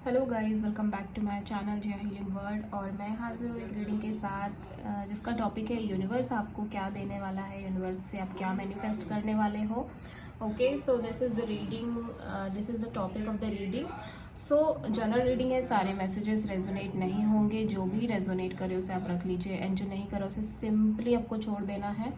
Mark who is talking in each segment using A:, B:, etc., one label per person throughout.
A: Hello guys, welcome back to my channel Jai healing world. और मैं हाजिर हूँ एक रीडिंग के साथ जिसका टॉपिक है यूनिवर्स आपको क्या देने वाला है, यूनिवर्स से आप क्या मैनिफेस्ट करने वाले हो। Okay, so this is the reading, this is the topic of the reading. So general reading है, सारे मैसेजेस रेजोनेट नहीं होंगे। जो भी रेजोनेट करे उसे आप रख लीजिए एंड जो नहीं करे उसे सिंपली आपको छोड़ देना है।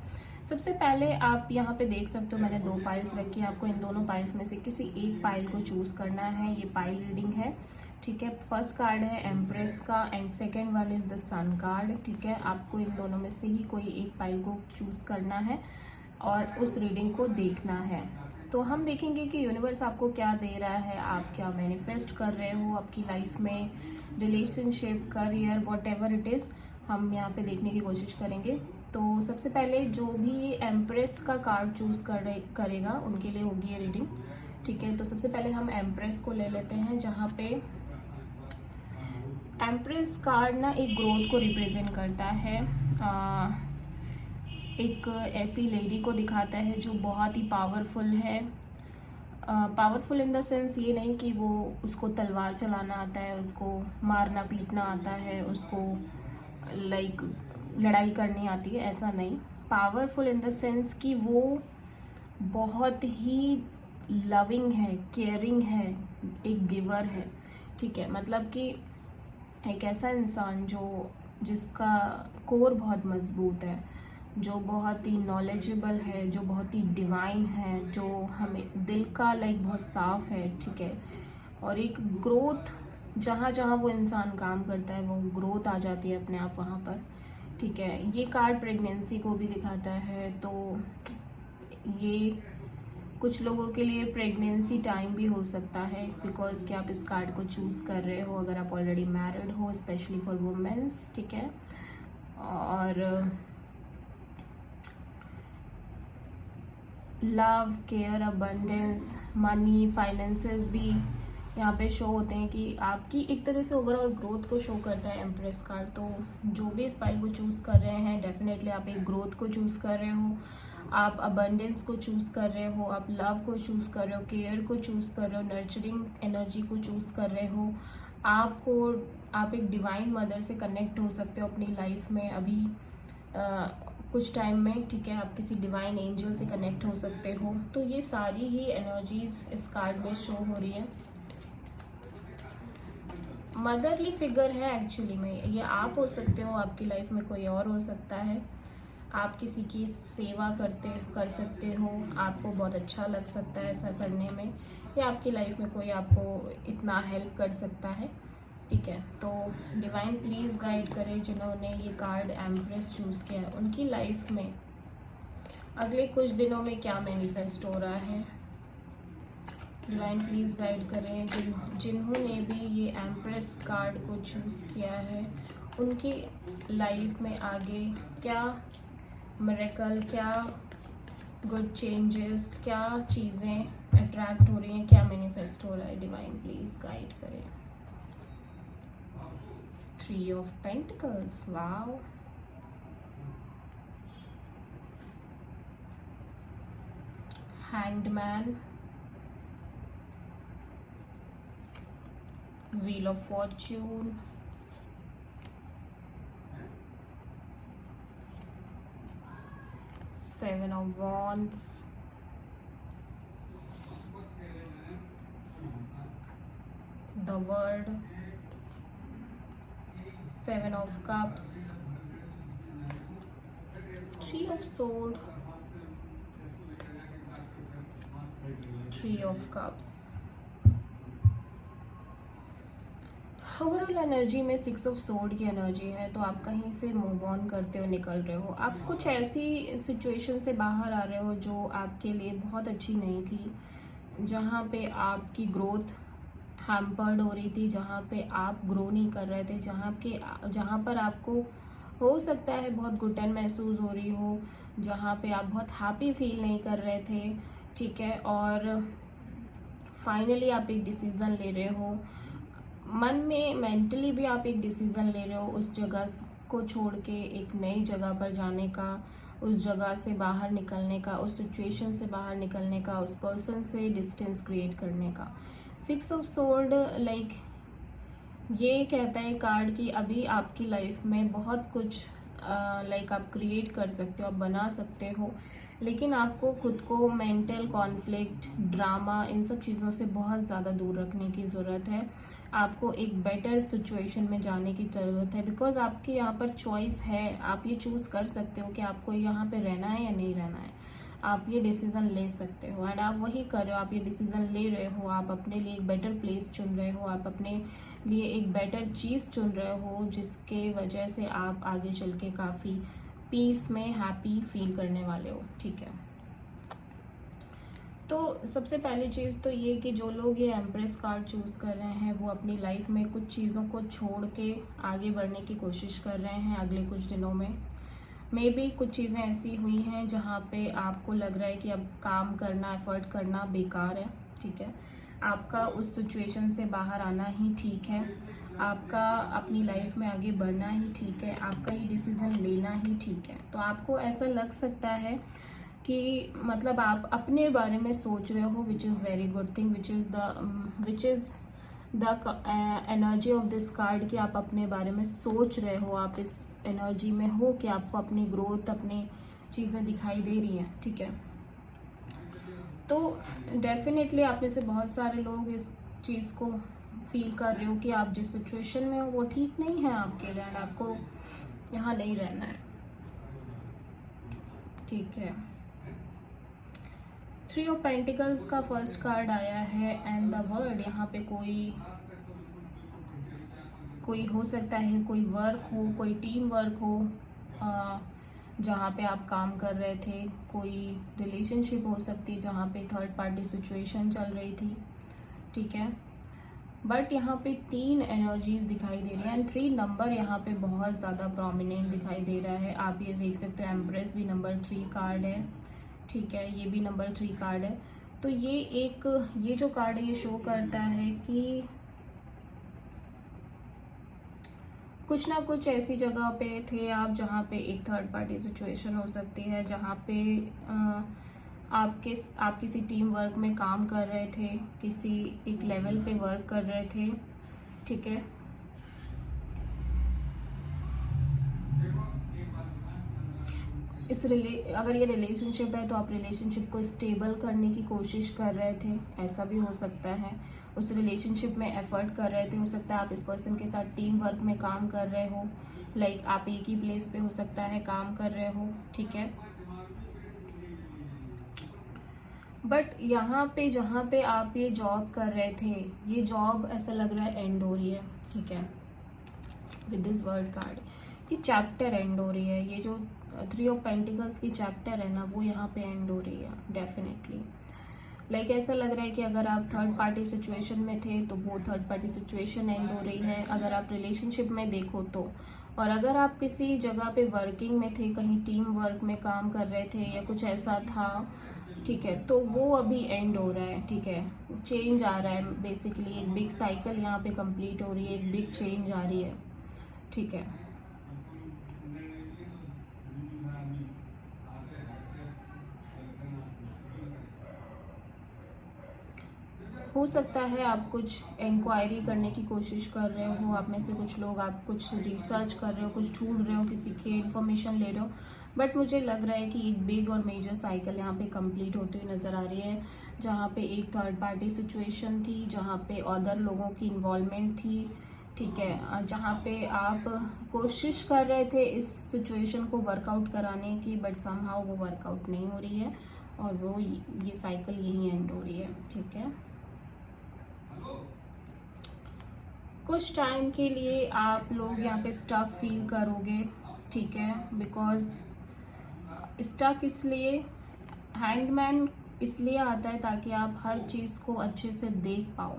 A: सबसे पहले आप यहाँ पे देख सकते हो मैंने 2 पाइल्स रखी है। आपको इन दोनों पाइल्स में से किसी एक पाइल को चूज़ करना है। ये पाइल रीडिंग है, ठीक है। फर्स्ट कार्ड है एम्प्रेस का and second one is the sun card, ठीक है। आपको इन दोनों में से ही कोई एक पाइल को चूज़ करना है और उस रीडिंग को देखना है। तो हम देखेंगे कि यूनिवर्स आपको क्या दे रहा है, आप क्या मैनिफेस्ट कर रहे हो आपकी लाइफ में, relationship, career, what ever it is, हम यहाँ पे देखने की कोशिश करेंगे। तो सबसे पहले जो भी एम्प्रेस का कार्ड चूज़ करेगा उनके लिए होगी ये रीडिंग, ठीक है। तो सबसे पहले हम एम्प्रेस को ले लेते हैं, जहाँ पे एम्प्रेस कार्ड ना एक ग्रोथ को रिप्रेजेंट करता है। एक ऐसी लेडी को दिखाता है जो बहुत ही पावरफुल है। पावरफुल इन द सेंस ये नहीं कि वो उसको तलवार चलाना आता है, उसको मारना पीटना आता है, उसको लाइक लड़ाई करनी आती है, ऐसा नहीं। पावरफुल इन द सेंस कि वो बहुत ही लविंग है, केयरिंग है, एक गिवर है, ठीक है। मतलब कि एक ऐसा इंसान जिसका कोर बहुत मजबूत है, जो बहुत ही नॉलेजेबल है, जो बहुत ही डिवाइन है, जो हमें दिल का लाइक बहुत साफ है, ठीक है। और एक ग्रोथ, जहाँ जहाँ वो इंसान काम करता है वो ग्रोथ आ जाती है अपने आप वहाँ पर, ठीक है। ये कार्ड प्रेगनेंसी को भी दिखाता है। तो ये कुछ लोगों के लिए प्रेगनेंसी टाइम भी हो सकता है, बिकॉज कि आप इस कार्ड को चूज़ कर रहे हो अगर आप ऑलरेडी मैरिड हो, स्पेशली फॉर वुमेन्स, ठीक है। और love, care, abundance, money, finances भी यहाँ पे शो होते हैं कि आपकी एक तरह से ओवरऑल ग्रोथ को शो करता है एम्प्रेस कार्ड। तो जो भी इस फाइल को चूज़ कर रहे हैं, डेफिनेटली आप एक ग्रोथ को चूज़ कर रहे हो, आप अबंडेंस को चूज़ कर रहे हो, आप लव को चूज़ कर रहे हो, केयर को चूज़ कर रहे हो, नर्चरिंग एनर्जी को चूज़ कर रहे हो। आप एक डिवाइन मदर से कनेक्ट हो सकते हो अपनी लाइफ में अभी कुछ टाइम में, ठीक है। आप किसी डिवाइन एंजल से कनेक्ट हो सकते हो। तो ये सारी ही एनर्जीज इस कार्ड में शो हो रही है। मदरली फिगर है एक्चुअली में, ये आप हो सकते हो, आपकी लाइफ में कोई और हो सकता है। आप किसी की सेवा कर सकते हो, आपको बहुत अच्छा लग सकता है ऐसा करने में, या आपकी लाइफ में कोई आपको इतना हेल्प कर सकता है, ठीक है। तो डिवाइन प्लीज़ गाइड करें जिन्होंने ये कार्ड एम्प्रेस चूज़ किया है, उनकी लाइफ में अगले कुछ दिनों में क्या मैनिफेस्ट हो रहा है। डिवाइन प्लीज़ गाइड करें जिन्होंने भी ये एम्प्रेस कार्ड को चूज़ किया है, उनकी लाइफ में आगे क्या मिरेकल, क्या गुड चेंजेस, क्या चीज़ें अट्रैक्ट हो रही हैं, क्या मैनिफेस्ट हो रहा है। डिवाइन प्लीज़ गाइड करें। 3 of Pentacles, wow. Hanged Man, Wheel of Fortune, Seven of Wands, the World, Seven of Cups, Three of Swords, Three of Cups। Overall energy में 6 ऑफ सोर्ड की एनर्जी है। तो आप कहीं से मूव ऑन करते हो, निकल रहे हो, आप कुछ ऐसी सिचुएशन से बाहर आ रहे हो जो आपके लिए बहुत अच्छी नहीं थी, जहाँ पे आपकी ग्रोथ हैम्पर्ड हो रही थी, जहाँ पे आप ग्रो नहीं कर रहे थे, जहाँ पर आपको हो सकता है बहुत घुटन महसूस हो रही हो, जहाँ पे आप बहुत हैप्पी फील नहीं कर रहे थे, ठीक है। और फाइनली आप एक डिसीज़न ले रहे हो, मन में मेंटली भी आप एक डिसीज़न ले रहे हो उस जगह को छोड़ के एक नई जगह पर जाने का, उस जगह से बाहर निकलने का, उस सिचुएशन से बाहर निकलने का, उस पर्सन से डिस्टेंस क्रिएट करने का। 6 ऑफ सोर्ड लाइक ये कहता है कार्ड कि अभी आपकी लाइफ में बहुत कुछ लाइक आप क्रिएट कर सकते हो, आप बना सकते हो, लेकिन आपको खुद को मेंटल कॉन्फ्लिक्ट, ड्रामा, इन सब चीज़ों से बहुत ज़्यादा दूर रखने की ज़रूरत है। आपको एक बेटर सिचुएशन में जाने की ज़रूरत है, बिकॉज आपके यहाँ पर चॉइस है। आप ये चूज़ कर सकते हो कि आपको यहाँ पे रहना है या नहीं रहना है। आप ये डिसीज़न ले सकते हो एंड आप वही कर रहे हो। आप ये डिसीज़न ले रहे हो, आप अपने लिए एक बेटर प्लेस चुन रहे हो, आप अपने लिए एक बेटर चीज़ चुन रहे हो, जिसके वजह से आप आगे चल के काफ़ी पीस में हैप्पी फील करने वाले हो। ठीक है, तो सबसे पहली चीज़ तो ये कि जो लोग ये एम्प्रेस कार्ड चूज़ कर रहे हैं वो अपनी लाइफ में कुछ चीज़ों को छोड़ के आगे बढ़ने की कोशिश कर रहे हैं अगले कुछ दिनों में। मे बी कुछ चीज़ें ऐसी हुई हैं जहाँ पे आपको लग रहा है कि अब काम करना, एफर्ट करना बेकार है। ठीक है, आपका उस सिचुएशन से बाहर आना ही ठीक है, आपका अपनी लाइफ में आगे बढ़ना ही ठीक है, आपका ये डिसीज़न लेना ही ठीक है। तो आपको ऐसा लग सकता है कि मतलब आप अपने बारे में सोच रहे हो, which is very good thing, which is the energy of this card, कि आप अपने बारे में सोच रहे हो, आप इस एनर्जी में हो कि आपको अपनी ग्रोथ, अपनी चीज़ें दिखाई दे रही हैं। ठीक है, तो डेफिनेटली आप में से बहुत सारे लोग इस चीज़ को फील कर रहे हो कि आप जिस सिचुएशन में हो वो ठीक नहीं है आपके लिए एंड आपको यहाँ नहीं रहना है। ठीक है, 3 ऑफ पेंटिकल्स का फर्स्ट कार्ड आया है एंड द वर्ड। यहाँ पे कोई हो सकता है, कोई वर्क हो, कोई टीम वर्क हो, जहाँ पे आप काम कर रहे थे, कोई रिलेशनशिप हो सकती है जहाँ पे थर्ड पार्टी सिचुएशन चल रही थी। ठीक है, बट यहाँ पे 3 एनर्जीज दिखाई दे रही है एंड 3 नंबर यहाँ पे बहुत ज़्यादा प्रोमिनेंट दिखाई दे रहा है। आप ये देख सकते हो, एम्प्रेस भी नंबर 3 कार्ड है। ठीक है, ये भी नंबर 3 कार्ड है। तो ये जो कार्ड है ये शो करता है कि कुछ ना कुछ ऐसी जगह पे थे आप जहाँ पे एक थर्ड पार्टी सिचुएशन हो सकती है, जहाँ पे आप किसी टीम वर्क में काम कर रहे थे, किसी एक लेवल पे वर्क कर रहे थे। ठीक है, अगर ये रिलेशनशिप है तो आप रिलेशनशिप को स्टेबल करने की कोशिश कर रहे थे, ऐसा भी हो सकता है। उस रिलेशनशिप में एफर्ट कर रहे थे, हो सकता है आप इस पर्सन के साथ टीम वर्क में काम कर रहे हो, लाइक आप एक ही प्लेस पे हो सकता है काम कर रहे हो। ठीक है, बट यहाँ पे जहाँ पे आप ये जॉब कर रहे थे, ये जॉब ऐसा लग रहा है एंड हो रही है। ठीक है, विद दिस वर्ड कार्ड कि चैप्टर एंड हो रही है। ये जो 3 ऑफ पेंटिकल्स की चैप्टर है ना, वो यहाँ पे एंड हो रही है डेफिनेटली। लाइक ऐसा लग रहा है कि अगर आप थर्ड पार्टी सिचुएशन में थे तो वो थर्ड पार्टी सिचुएशन एंड हो रही है, अगर आप रिलेशनशिप में देखो तो, और अगर आप किसी जगह पे वर्किंग में थे, कहीं टीम वर्क में काम कर रहे थे या कुछ ऐसा था, ठीक है, तो वो अभी एंड हो रहा है। ठीक है, चेंज आ रहा है, बेसिकली एक बिग साइकिल यहाँ पे कंप्लीट हो रही है, एक बिग चेंज आ रही है। ठीक है, हो सकता है आप कुछ इंक्वायरी करने की कोशिश कर रहे हो, आप में से कुछ लोग आप कुछ रिसर्च कर रहे हो, कुछ ढूंढ रहे हो, किसी की इन्फॉर्मेशन ले रहे हो, बट मुझे लग रहा है कि एक बिग और मेजर साइकिल यहाँ पे कंप्लीट होती हुई नज़र आ रही है, जहाँ पे एक थर्ड पार्टी सिचुएशन थी, जहाँ पे अदर लोगों की इन्वॉल्वमेंट थी। ठीक है, जहाँ पे आप कोशिश कर रहे थे इस सिचुएशन को वर्कआउट कराने की, बट समहाउ वो वर्कआउट नहीं हो रही है और वो ये साइकिल यहीं एंड हो रही है। ठीक है, कुछ टाइम के लिए आप लोग यहाँ पे स्टक फील करोगे। ठीक है, बिकॉज स्टक इसलिए, हैंगमैन इसलिए आता है ताकि आप हर चीज़ को अच्छे से देख पाओ,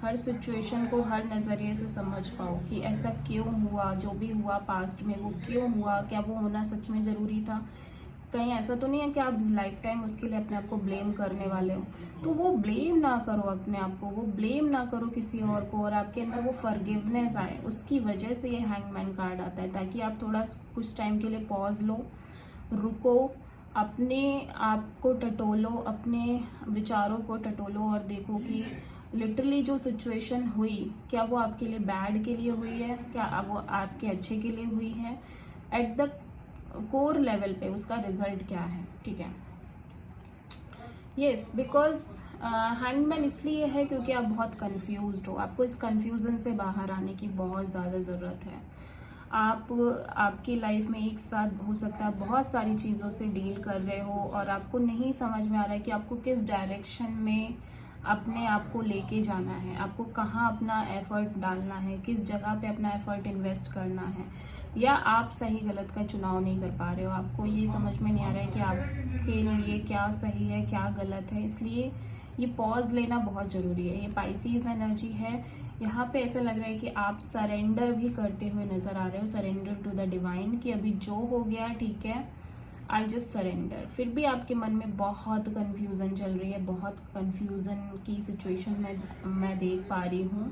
A: हर सिचुएशन को हर नज़रिए से समझ पाओ कि ऐसा क्यों हुआ, जो भी हुआ पास्ट में वो क्यों हुआ, क्या वो होना सच में ज़रूरी था, कहीं ऐसा तो नहीं है कि आप लाइफ टाइम उसके लिए अपने आप को ब्लेम करने वाले हो। तो वो ब्लेम ना करो अपने आप को, वो ब्लेम ना करो किसी और को, और आपके अंदर वो फॉरगिवनेस आए, उसकी वजह से ये हैंगमैन कार्ड आता है, ताकि आप थोड़ा कुछ टाइम के लिए पॉज लो, रुको, अपने आप को टटोलो, अपने विचारों को टटोलो और देखो कि लिटरली जो सिचुएशन हुई, क्या वो आपके लिए बैड के लिए हुई है, क्या वो आपके अच्छे के लिए हुई है, एट द कोर लेवल पे उसका रिजल्ट क्या है, ठीक है। यस, बिकॉज हैंगमैन इसलिए है क्योंकि आप बहुत कंफ्यूज्ड हो, आपको इस कंफ्यूजन से बाहर आने की बहुत ज़्यादा ज़रूरत है। आपकी लाइफ में एक साथ हो सकता है बहुत सारी चीज़ों से डील कर रहे हो और आपको नहीं समझ में आ रहा है कि आपको किस डायरेक्शन में अपने आप को लेके जाना है, आपको कहाँ अपना एफर्ट डालना है, किस जगह पे अपना एफर्ट इन्वेस्ट करना है, या आप सही गलत का चुनाव नहीं कर पा रहे हो, आपको ये समझ में नहीं आ रहा है कि आपके लिए क्या सही है क्या गलत है। इसलिए ये पॉज लेना बहुत ज़रूरी है। ये पाइसीज एनर्जी है, यहाँ पे ऐसा लग रहा है कि आप सरेंडर भी करते हुए नज़र आ रहे हो, सरेंडर टू द डिवाइन, कि अभी जो हो गया ठीक है, आई जस्ट सरेंडर। फिर भी आपके मन में बहुत कन्फ्यूज़न चल रही है, बहुत कन्फ्यूज़न की सिचुएशन मैं देख पा रही हूँ।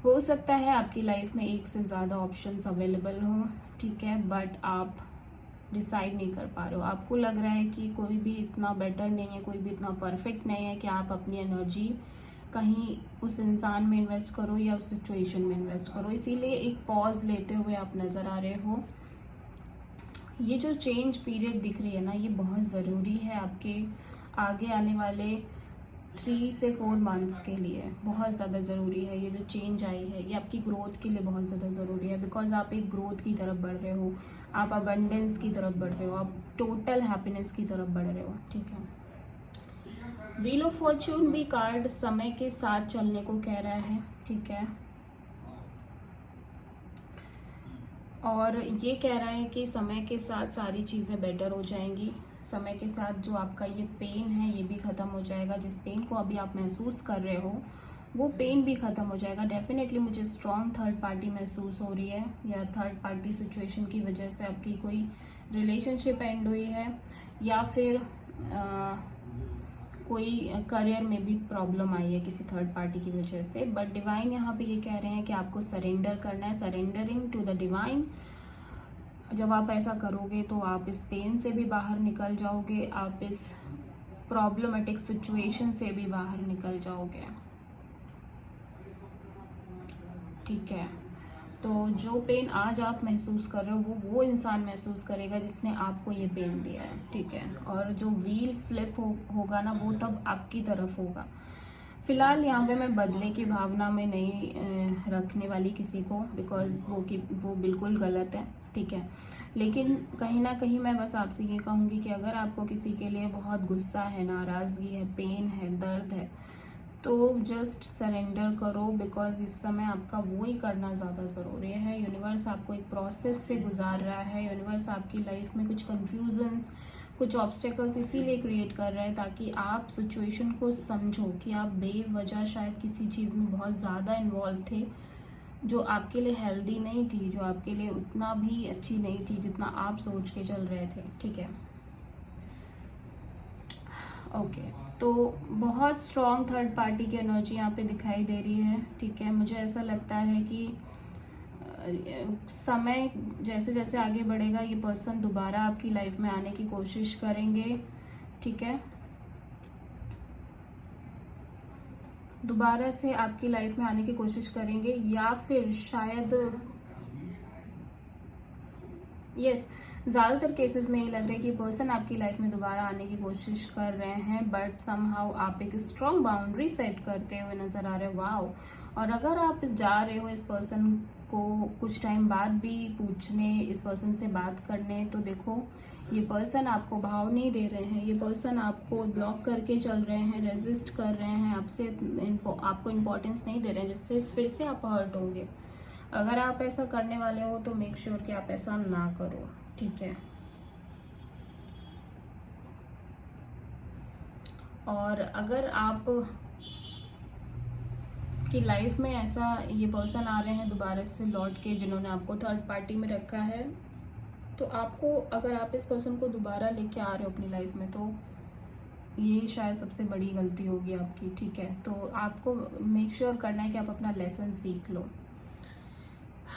A: हो सकता है आपकी लाइफ में एक से ज़्यादा ऑप्शंस अवेलेबल हों, ठीक है, बट आप डिसाइड नहीं कर पा रहे हो। आपको लग रहा है कि कोई भी इतना बेटर नहीं है, कोई भी इतना परफेक्ट नहीं है कि आप अपनी एनर्जी कहीं उस इंसान में इन्वेस्ट करो या उस सिचुएशन में इन्वेस्ट करो। इसीलिए एक पॉज लेते हुए आप नज़र आ रहे हो। ये जो चेंज पीरियड दिख रही है ना, ये बहुत ज़रूरी है आपके आगे आने वाले 3 से 4 मंथ्स के लिए, बहुत ज़्यादा ज़रूरी है। ये जो चेंज आई है ये आपकी ग्रोथ के लिए बहुत ज़्यादा ज़रूरी है, बिकॉज आप एक ग्रोथ की तरफ बढ़ रहे हो, आप अबंडेंस की तरफ बढ़ रहे हो, आप टोटल हैप्पीनेस की तरफ बढ़ रहे हो, ठीक है। व्हील ऑफ फॉर्च्यून भी कार्ड समय के साथ चलने को कह रहा है, ठीक है, और ये कह रहा है कि समय के साथ सारी चीज़ें बेटर हो जाएंगी। समय के साथ जो आपका ये पेन है ये भी ख़त्म हो जाएगा। जिस पेन को अभी आप महसूस कर रहे हो वो पेन भी ख़त्म हो जाएगा। डेफिनेटली मुझे स्ट्रॉन्ग थर्ड पार्टी महसूस हो रही है, या थर्ड पार्टी सिचुएशन की वजह से आपकी कोई रिलेशनशिप एंड हुई है, या फिर कोई करियर में भी प्रॉब्लम आई है किसी थर्ड पार्टी की वजह से। बट डिवाइन यहाँ पे ये कह रहे हैं कि आपको सरेंडर करना है, सरेंडरिंग टू द डिवाइन। जब आप ऐसा करोगे तो आप इस पेन से भी बाहर निकल जाओगे, आप इस प्रॉब्लमेटिक सिचुएशन से भी बाहर निकल जाओगे, ठीक है। तो जो पेन आज आप महसूस कर रहे हो वो इंसान महसूस करेगा जिसने आपको ये पेन दिया है, ठीक है। और जो व्हील फ्लिप होगा ना वो तब आपकी तरफ होगा। फिलहाल यहाँ पे मैं बदले की भावना में नहीं रखने वाली किसी को, बिकॉज वो बिल्कुल गलत है, ठीक है। लेकिन कहीं ना कहीं मैं बस आपसे ये कहूँगी कि अगर आपको किसी के लिए बहुत गुस्सा है, नाराज़गी है, पेन है, दर्द है, तो जस्ट सरेंडर करो, बिकॉज इस समय आपका वो ही करना ज़्यादा ज़रूरी है। यूनिवर्स आपको एक प्रोसेस से गुजार रहा है। यूनिवर्स आपकी लाइफ में कुछ कन्फ्यूजन्स, कुछ ऑब्स्टेकल्स इसीलिए क्रिएट कर रहा है ताकि आप सिचुएशन को समझो कि आप बेवजह शायद किसी चीज़ में बहुत ज़्यादा इन्वॉल्व थे जो आपके लिए हेल्दी नहीं थी, जो आपके लिए उतना भी अच्छी नहीं थी जितना आप सोच के चल रहे थे, ठीक है। ओके, तो बहुत स्ट्रॉन्ग थर्ड पार्टी की एनर्जी यहाँ पे दिखाई दे रही है, ठीक है। मुझे ऐसा लगता है कि समय जैसे जैसे आगे बढ़ेगा ये पर्सन दोबारा आपकी लाइफ में आने की कोशिश करेंगे, ठीक है। दोबारा से आपकी लाइफ में आने की कोशिश करेंगे, या फिर शायद यस, ज़्यादातर केसेस में ये लग रहा है कि पर्सन आपकी लाइफ में दोबारा आने की कोशिश कर रहे हैं, बट समहाउ आप एक स्ट्रॉन्ग बाउंड्री सेट करते हुए नज़र आ रहे हो। वाओ। और अगर आप जा रहे हो इस पर्सन को कुछ टाइम बाद भी पूछने, इस पर्सन से बात करने, तो देखो ये पर्सन आपको भाव नहीं दे रहे हैं, ये पर्सन आपको ब्लॉक करके चल रहे हैं, रेजिस्ट कर रहे हैं, आपको इम्पोर्टेंस नहीं दे रहे हैं, जिससे फिर से आप हर्ट होंगे। अगर आप ऐसा करने वाले हो तो मेक श्योर कि आप ऐसा ना करो, ठीक है। और अगर आप की लाइफ में ऐसा ये पर्सन आ रहे हैं दोबारा से लौट के जिन्होंने आपको थर्ड पार्टी में रखा है, तो आपको, अगर आप इस पर्सन को दोबारा लेके आ रहे हो अपनी लाइफ में, तो ये शायद सबसे बड़ी गलती होगी आपकी, ठीक है। तो आपको मेक श्योर करना है कि आप अपना लेसन सीख लो।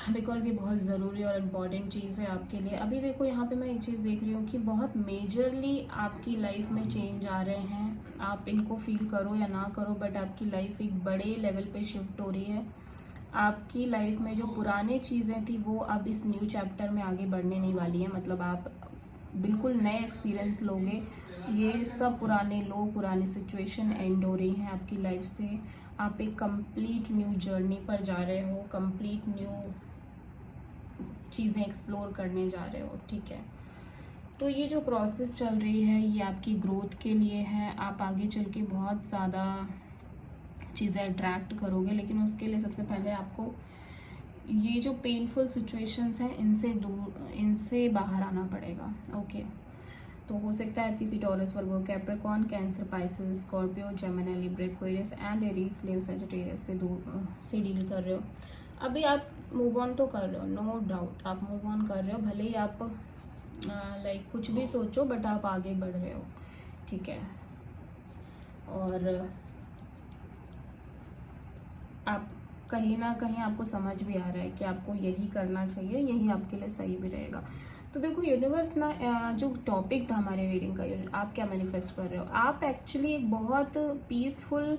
A: बिकॉज ये बहुत ज़रूरी और इम्पॉर्टेंट चीज़ है आपके लिए। अभी देखो यहाँ पे मैं एक चीज़ देख रही हूँ कि बहुत मेजरली आपकी लाइफ में चेंज आ रहे हैं, आप इनको फील करो या ना करो, बट आपकी लाइफ एक बड़े लेवल पे शिफ्ट हो रही है। आपकी लाइफ में जो पुराने चीज़ें थी वो अब इस न्यू चैप्टर में आगे बढ़ने नहीं वाली है, मतलब आप बिल्कुल नए एक्सपीरियंस लोगे। ये सब पुराने लोग, पुरानी सिचुएशन एंड हो रही हैं आपकी लाइफ से। आप एक कंप्लीट न्यू जर्नी पर जा रहे हो, कंप्लीट न्यू चीज़ें एक्सप्लोर करने जा रहे हो, ठीक है। तो ये जो प्रोसेस चल रही है ये आपकी ग्रोथ के लिए है। आप आगे चल के बहुत ज़्यादा चीज़ें अट्रैक्ट करोगे, लेकिन उसके लिए सबसे पहले आपको ये जो पेनफुल सिचुएशंस हैं इनसे बाहर आना पड़ेगा, ओके। तो हो सकता है आप किसी taurus, Virgo, Capricorn, cancer, Pisces, Scorpio, Gemini, Libra, Aquarius and Aries, Leo, Sagittarius से डील कर रहे हो। अभी आप मूव ऑन तो कर रहे हो, नो डाउट आप मूव ऑन कर रहे हो, भले ही आप लाइक कुछ भी सोचो बट आप आगे बढ़ रहे हो, ठीक है। और आप कहीं ना कहीं आपको समझ भी आ रहा है कि आपको यही करना चाहिए, यही आपके लिए सही भी रहेगा। तो देखो यूनिवर्स ना, जो टॉपिक था हमारे रीडिंग का, आप क्या मैनिफेस्ट कर रहे हो, आप एक्चुअली एक बहुत पीसफुल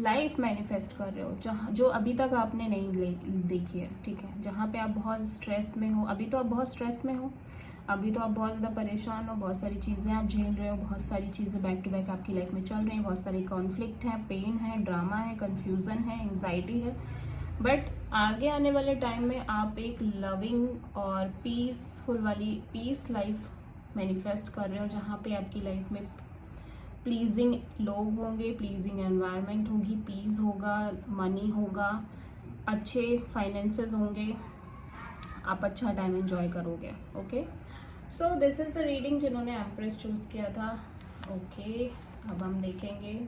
A: लाइफ मैनिफेस्ट कर रहे हो, जहाँ जो अभी तक आपने नहीं देखी है, ठीक है। जहाँ पे आप बहुत स्ट्रेस में हो, अभी तो आप बहुत स्ट्रेस में हो, अभी तो आप बहुत ज़्यादा परेशान हो, बहुत सारी चीज़ें आप झेल रहे हो, बहुत सारी चीज़ें बैक टू बैक आपकी लाइफ में चल रही हैं, बहुत सारी कॉन्फ्लिक्ट है, पेन है, ड्रामा है, कन्फ्यूज़न है, एंग्जाइटी है। बट आगे आने वाले टाइम में आप एक लविंग और पीसफुल वाली पीस लाइफ मैनिफेस्ट कर रहे हो, जहाँ पे आपकी लाइफ में प्लीजिंग लोग होंगे, प्लीजिंग एनवायरनमेंट होगी, पीस होगा, मनी होगा, अच्छे फाइनेंसेस होंगे, आप अच्छा टाइम एंजॉय करोगे, okay. So this is the reading जिन्होंने एम्प्रेस चूज़ किया था, ओके। अब हम देखेंगे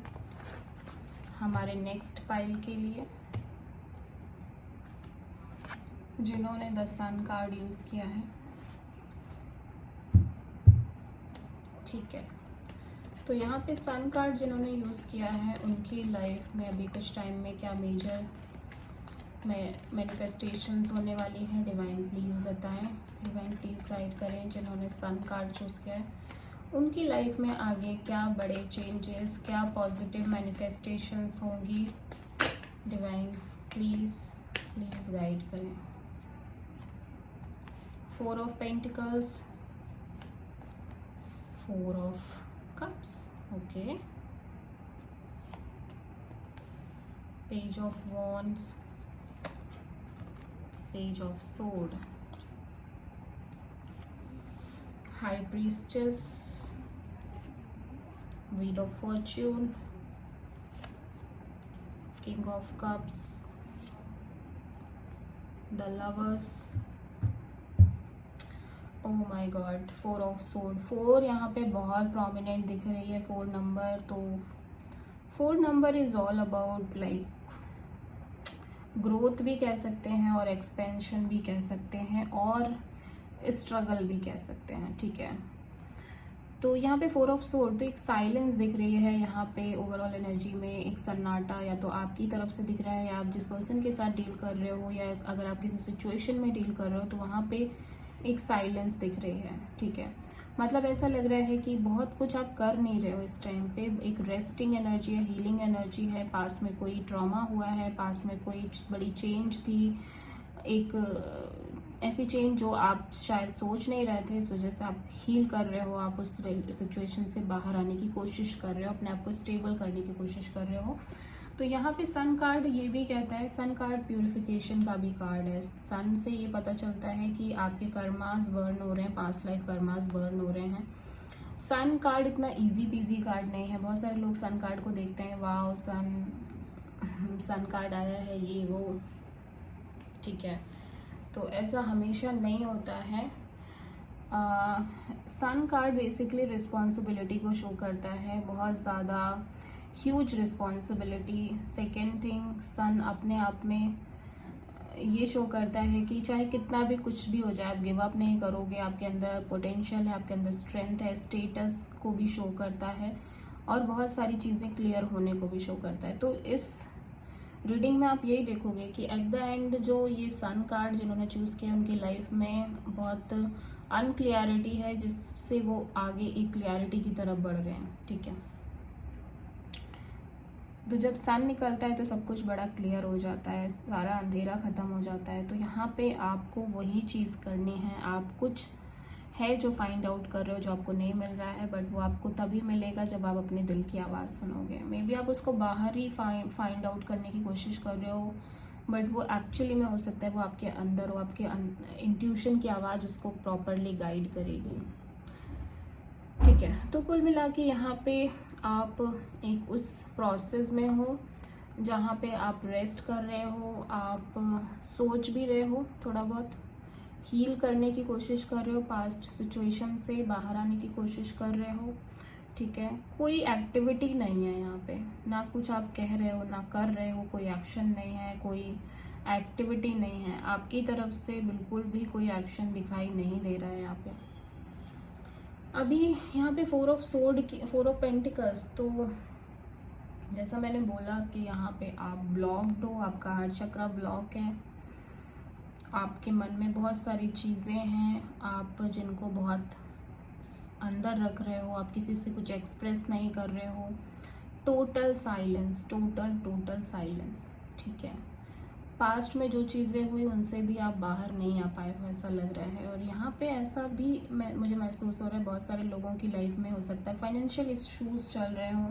A: हमारे नेक्स्ट पाइल के लिए जिन्होंने द सन कार्ड यूज़ किया है, ठीक है। तो यहाँ पे सन कार्ड जिन्होंने यूज़ किया है उनकी लाइफ में अभी कुछ टाइम में क्या मेजर मैनिफेस्टेशंस होने वाली हैं, डिवाइन प्लीज़ बताएं, डिवाइन प्लीज़ गाइड करें। जिन्होंने सन कार्ड चूज़ किया है उनकी लाइफ में आगे क्या बड़े चेंजेस, क्या पॉजिटिव मैनिफेस्टेशंस होंगी, डिवाइन प्लीज़ गाइड करें। 4 of pentacles, 4 of cups, okay, page of wands, page of sword, high priestess, wheel of Fortune, king of cups, the lovers, oh my God, 4 of sword. 4 यहाँ पे बहुत prominent दिख रही है, 4 number. तो 4 number is all about like growth भी कह सकते हैं और एक्सपेंशन भी कह सकते हैं और स्ट्रगल भी कह सकते हैं, ठीक है। तो यहाँ पे 4 ऑफ सोर्ड, तो एक साइलेंस दिख रही है यहाँ पे ओवरऑल एनर्जी में, एक सन्नाटा या तो आपकी तरफ से दिख रहा है, या आप जिस पर्सन के साथ डील कर रहे हो, या अगर आप किसी सिचुएशन में डील कर रहे हो तो वहाँ पे एक साइलेंस दिख रही है, ठीक है। मतलब ऐसा लग रहा है कि बहुत कुछ आप कर नहीं रहे हो इस टाइम पे, एक रेस्टिंग एनर्जी है, हीलिंग एनर्जी है। पास्ट में कोई ट्रॉमा हुआ है, पास्ट में कोई बड़ी चेंज थी, एक ऐसी चेंज जो आप शायद सोच नहीं रहे थे, इस वजह से आप हील कर रहे हो, आप उस सिचुएशन से बाहर आने की कोशिश कर रहे हो, अपने आप को स्टेबल करने की कोशिश कर रहे हो। तो यहाँ पे सन कार्ड ये भी कहता है, सन कार्ड प्यूरिफिकेशन का भी कार्ड है। सन से ये पता चलता है कि आपके कर्मास बर्न हो रहे हैं, पास्ट लाइफ कर्मास बर्न हो रहे हैं। सन कार्ड इतना इजी पीजी कार्ड नहीं है। बहुत सारे लोग सन कार्ड को देखते हैं, वाह सन कार्ड आया है, ये वो, ठीक है। तो ऐसा हमेशा नहीं होता है। सन कार्ड बेसिकली रिस्पॉन्सिबिलिटी को शो करता है, बहुत ज़्यादा ह्यूज रिस्पॉन्सिबिलिटी। सेकेंड थिंग, सन अपने आप में ये शो करता है कि चाहे कितना भी कुछ भी हो जाए आप गिव अप नहीं करोगे, आपके अंदर पोटेंशियल है, आपके अंदर स्ट्रेंथ है। स्टेटस को भी शो करता है और बहुत सारी चीज़ें क्लियर होने को भी शो करता है। तो इस रीडिंग में आप यही देखोगे कि एट द एंड जो ये सन कार्ड जिन्होंने चूज़ किया उनकी लाइफ में बहुत अनक्लियरिटी है, जिससे वो आगे एक क्लियरिटी की तरफ बढ़ रहे हैं। ठीक है, तो जब सन निकलता है तो सब कुछ बड़ा क्लियर हो जाता है, सारा अंधेरा ख़त्म हो जाता है। तो यहाँ पे आपको वही चीज़ करनी है। आप कुछ है जो फाइंड आउट कर रहे हो जो आपको नहीं मिल रहा है, बट वो आपको तभी मिलेगा जब आप अपने दिल की आवाज़ सुनोगे। मे बी आप उसको बाहर ही फाइंड आउट करने की कोशिश कर रहे हो, बट वो एक्चुअली में हो सकता है वो आपके अंदर हो, आपके इंट्यूशन की आवाज़ उसको प्रॉपरली गाइड करेगी। ठीक है, तो कुल मिला के यहाँ पे आप एक उस प्रोसेस में हो जहाँ पे आप रेस्ट कर रहे हो, आप सोच भी रहे हो, थोड़ा बहुत हील करने की कोशिश कर रहे हो, पास्ट सिचुएशन से बाहर आने की कोशिश कर रहे हो। ठीक है, कोई एक्टिविटी नहीं है यहाँ पे, ना कुछ आप कह रहे हो ना कर रहे हो, कोई एक्शन नहीं है, कोई एक्टिविटी नहीं है आपकी तरफ से, बिल्कुल भी कोई एक्शन दिखाई नहीं दे रहा है यहाँ पे। अभी यहाँ पे 4 ऑफ पेंटिकल्स, तो जैसा मैंने बोला कि यहाँ पे आप ब्लॉक्ड हो, आपका हार्ट चक्र ब्लॉक है, आपके मन में बहुत सारी चीज़ें हैं आप जिनको बहुत अंदर रख रहे हो, आप किसी से कुछ एक्सप्रेस नहीं कर रहे हो। Total silence, total silence. ठीक है, पास्ट में जो चीज़ें हुई उनसे भी आप बाहर नहीं आ पाए हो ऐसा लग रहा है। और यहाँ पे ऐसा भी मुझे महसूस हो रहा है बहुत सारे लोगों की लाइफ में हो सकता है फाइनेंशियल इश्यूज चल रहे हो,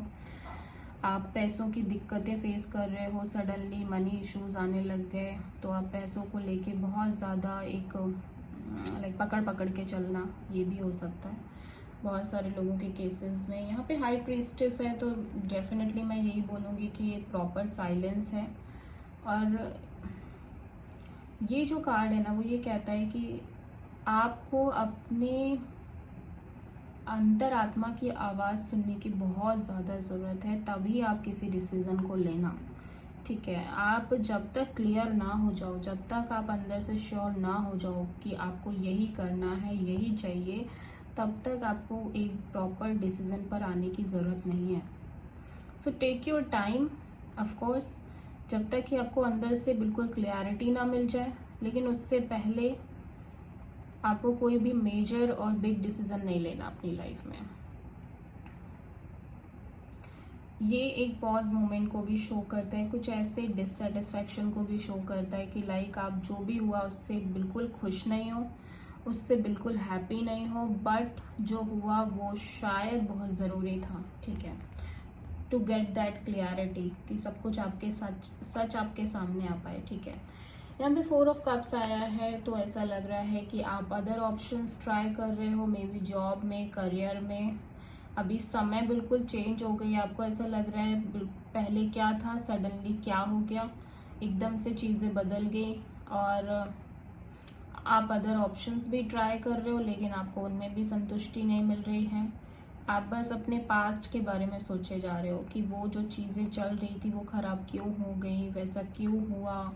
A: आप पैसों की दिक्कतें फेस कर रहे हो, सडनली मनी इश्यूज आने लग गए, तो आप पैसों को लेके बहुत ज़्यादा एक लाइक पकड़ के चलना, ये भी हो सकता है बहुत सारे लोगों के केसेस में। यहाँ पे हाई प्रीस्टेस है, तो डेफिनेटली मैं यही बोलूँगी कि ये प्रॉपर साइलेंस है। और ये जो कार्ड है ना वो ये कहता है कि आपको अपने अंतरात्मा की आवाज़ सुनने की बहुत ज़्यादा ज़रूरत है, तभी आप किसी डिसीज़न को लेना। ठीक है, आप जब तक क्लियर ना हो जाओ, जब तक आप अंदर से श्योर ना हो जाओ कि आपको यही करना है, यही चाहिए, तब तक आपको एक प्रॉपर डिसीज़न पर आने की ज़रूरत नहीं है। So take your time, of course, जब तक कि आपको अंदर से बिल्कुल क्लियरिटी ना मिल जाए, लेकिन उससे पहले आपको कोई भी मेजर और बिग डिसीजन नहीं लेना अपनी लाइफ में। ये एक पॉज मोमेंट को भी शो करता है, कुछ ऐसे डिससेटिस्फैक्शन को भी शो करता है कि लाइक आप जो भी हुआ उससे बिल्कुल खुश नहीं हो, उससे बिल्कुल हैप्पी नहीं हो, बट जो हुआ वो शायद बहुत ज़रूरी था। ठीक है, टू गेट दैट क्लियरिटी कि सब कुछ आपके सच आपके सामने आ पाए। ठीक है, यहाँ पे 4 ऑफ कप्स आया है, तो ऐसा लग रहा है कि आप अदर ऑप्शंस ट्राई कर रहे हो, मे बी जॉब में, करियर में। अभी समय बिल्कुल चेंज हो गई, आपको ऐसा लग रहा है पहले क्या था सडनली क्या हो गया, एकदम से चीज़ें बदल गई। और आप अदर ऑप्शंस भी ट्राई कर रहे हो, लेकिन आपको उनमें भी संतुष्टि नहीं मिल रही है। आप बस अपने पास्ट के बारे में सोचे जा रहे हो कि वो जो चीज़ें चल रही थी वो ख़राब क्यों हो गई, वैसा क्यों हुआ।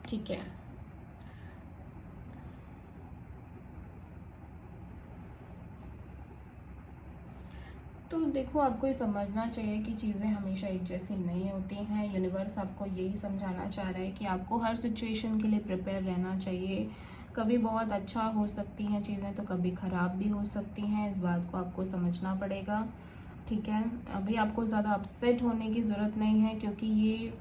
A: ठीक है, तो देखो आपको ये समझना चाहिए कि चीज़ें हमेशा एक जैसी नहीं होती हैं। यूनिवर्स आपको यही समझाना चाह रहा है कि आपको हर सिचुएशन के लिए प्रिपेयर रहना चाहिए। कभी बहुत अच्छा हो सकती हैं चीज़ें, तो कभी ख़राब भी हो सकती हैं, इस बात को आपको समझना पड़ेगा। ठीक है, अभी आपको ज़्यादा अपसेट होने की ज़रूरत नहीं है, क्योंकि ये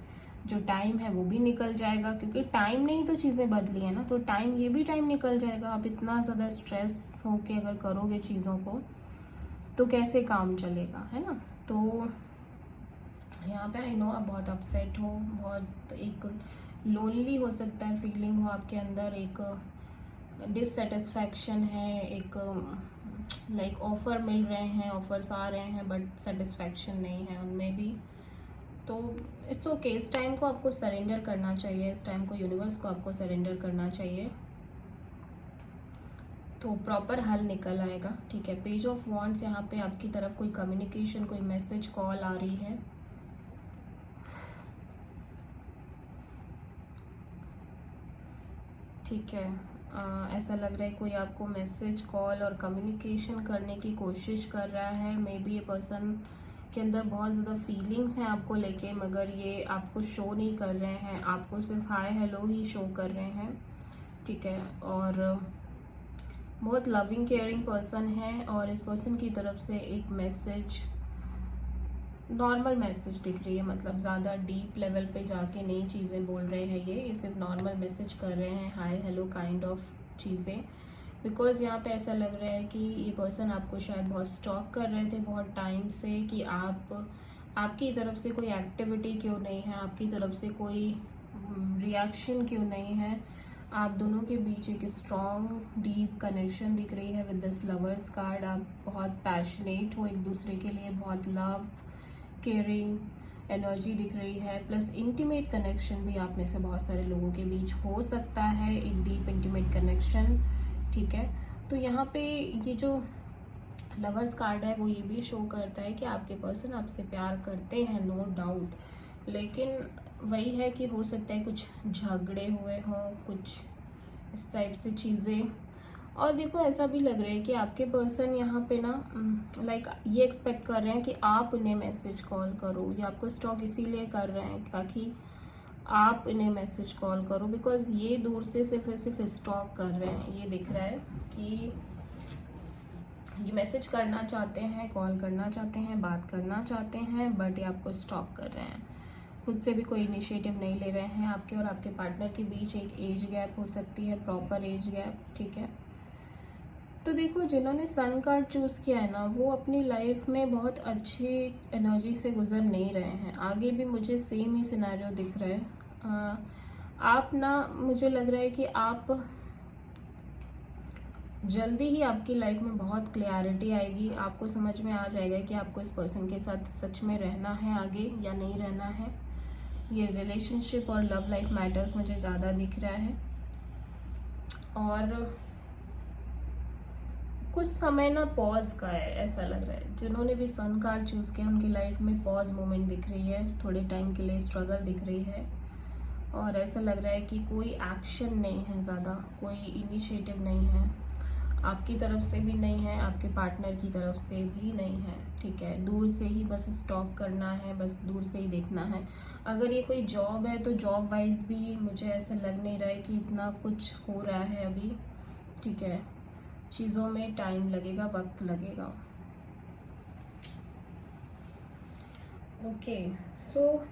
A: जो टाइम है वो भी निकल जाएगा, क्योंकि टाइम ने ही तो चीज़ें बदली है ना, तो टाइम, ये भी टाइम निकल जाएगा। आप इतना ज़्यादा स्ट्रेस होके अगर करोगे चीज़ों को तो कैसे काम चलेगा, है ना। तो यहाँ पे आई नो आप बहुत अपसेट हो, बहुत एक लोनली हो सकता है फीलिंग हो आपके अंदर, एक डिससेटिस्फैक्शन है, एक लाइक ऑफ़र मिल रहे हैं, ऑफर्स आ रहे हैं, बट सेटिस्फैक्शन नहीं है उनमें भी। तो इट्स ओके, इस टाइम को आपको सरेंडर करना चाहिए, इस टाइम को यूनिवर्स को आपको सरेंडर करना चाहिए, तो प्रॉपर हल निकल आएगा। ठीक है, पेज ऑफ वॉन्ड्स, यहाँ पे आपकी तरफ कोई कम्युनिकेशन, कोई मैसेज, कॉल आ रही है। ठीक है, ऐसा लग रहा है कोई आपको मैसेज, कॉल और कम्युनिकेशन करने की कोशिश कर रहा है। मे बी ये पर्सन आपके अंदर बहुत ज़्यादा फीलिंग्स हैं आपको लेके, मगर ये आपको शो नहीं कर रहे हैं, आपको सिर्फ हाय हेलो ही शो कर रहे हैं, ठीक है। और बहुत लविंग केयरिंग पर्सन है, और इस पर्सन की तरफ से एक मैसेज, नॉर्मल मैसेज दिख रही है, मतलब ज़्यादा डीप लेवल पे जाके नई चीज़ें बोल रहे हैं ये सिर्फ नॉर्मल मैसेज कर रहे हैं, हाय हेलो काइंड ऑफ चीज़ें। बिकॉज यहाँ पे ऐसा लग रहा है कि ये पर्सन आपको शायद बहुत स्टॉक कर रहे थे बहुत टाइम से, कि आपकी तरफ से कोई एक्टिविटी क्यों नहीं है, आपकी तरफ से कोई रिएक्शन क्यों नहीं है। आप दोनों के बीच एक स्ट्रॉन्ग डीप कनेक्शन दिख रही है विद दिस लवर्स कार्ड। आप बहुत पैशनेट हो एक दूसरे के लिए, बहुत लव केयरिंग एनर्जी दिख रही है, प्लस इंटीमेट कनेक्शन भी आप में से बहुत सारे लोगों के बीच हो सकता है, एक डीप इंटीमेट कनेक्शन, ठीक है। तो यहाँ पे ये जो लवर्स कार्ड है वो ये भी शो करता है कि आपके पर्सन आपसे प्यार करते हैं, नो डाउट, लेकिन वही है कि हो सकता है कुछ झगड़े हुए हों, कुछ इस टाइप से चीज़ें। और देखो ऐसा भी लग रहा है कि आपके पर्सन यहाँ पे ना लाइक ये एक्सपेक्ट कर रहे हैं कि आप उन्हें मैसेज कॉल करो, या आपको स्टॉक इसीलिए कर रहे हैं ताकि आप इन्हें मैसेज कॉल करो, बिकॉज ये दूर से सिर्फ स्टॉक कर रहे हैं। ये दिख रहा है कि ये मैसेज करना चाहते हैं, कॉल करना चाहते हैं, बात करना चाहते हैं, बट ये आपको स्टॉक कर रहे हैं, खुद से भी कोई इनिशिएटिव नहीं ले रहे हैं। आपके और आपके पार्टनर के बीच एक एज गैप हो सकती है, प्रॉपर एज गैप, ठीक है। तो देखो जिन्होंने सन कार्ड चूज़ किया है ना, वो अपनी लाइफ में बहुत अच्छी एनर्जी से गुजर नहीं रहे हैं। आगे भी मुझे सेम ही सिनेरियो दिख रहा है। आप ना, मुझे लग रहा है कि आप जल्दी ही आपकी लाइफ में बहुत क्लैरिटी आएगी, आपको समझ में आ जाएगा कि आपको इस पर्सन के साथ सच में रहना है आगे या नहीं रहना है। ये रिलेशनशिप और लव लाइफ मैटर्स मुझे ज़्यादा दिख रहा है। और कुछ समय ना पॉज का है, ऐसा लग रहा है। जिन्होंने भी सन कार्ड चूज़ किया उनकी लाइफ में पॉज मोमेंट दिख रही है, थोड़े टाइम के लिए स्ट्रगल दिख रही है, और ऐसा लग रहा है कि कोई एक्शन नहीं है, ज़्यादा कोई इनिशिएटिव नहीं है, आपकी तरफ से भी नहीं है, आपके पार्टनर की तरफ से भी नहीं है, ठीक है। दूर से ही बस स्टॉक करना है, बस दूर से ही देखना है। अगर ये कोई जॉब है तो जॉब वाइज भी मुझे ऐसा लग नहीं रहा है कि इतना कुछ हो रहा है अभी, ठीक है। चीज़ों में टाइम लगेगा, वक्त लगेगा। ओके, सो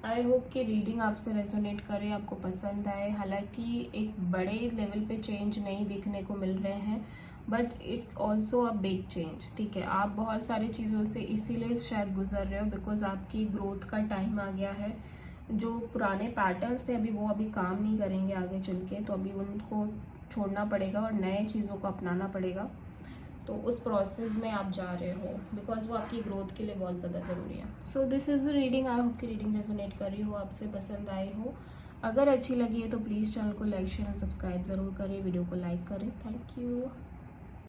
A: आई होप कि रीडिंग आपसे रेजोनेट करे, आपको पसंद आए। हालांकि एक बड़े लेवल पे चेंज नहीं देखने को मिल रहे हैं, but it's also a big change, ठीक है। आप बहुत सारी चीज़ों से इसीलिए शायद गुजर रहे हो बिकॉज आपकी ग्रोथ का टाइम आ गया है। जो पुराने पैटर्न्स थे अभी वो अभी काम नहीं करेंगे आगे चल के, तो अभी उनको छोड़ना पड़ेगा और नए चीज़ों को अपनाना पड़ेगा। तो उस प्रोसेस में आप जा रहे हो बिकॉज वो आपकी ग्रोथ के लिए बहुत ज़्यादा ज़रूरी है। So this is the reading. I hope कि रीडिंग रेजोनेट कर रही हो, आपसे पसंद आई हो। अगर अच्छी लगी है तो प्लीज़ चैनल को लाइक शेयर एंड सब्सक्राइब ज़रूर करें, वीडियो को लाइक करें। Thank you.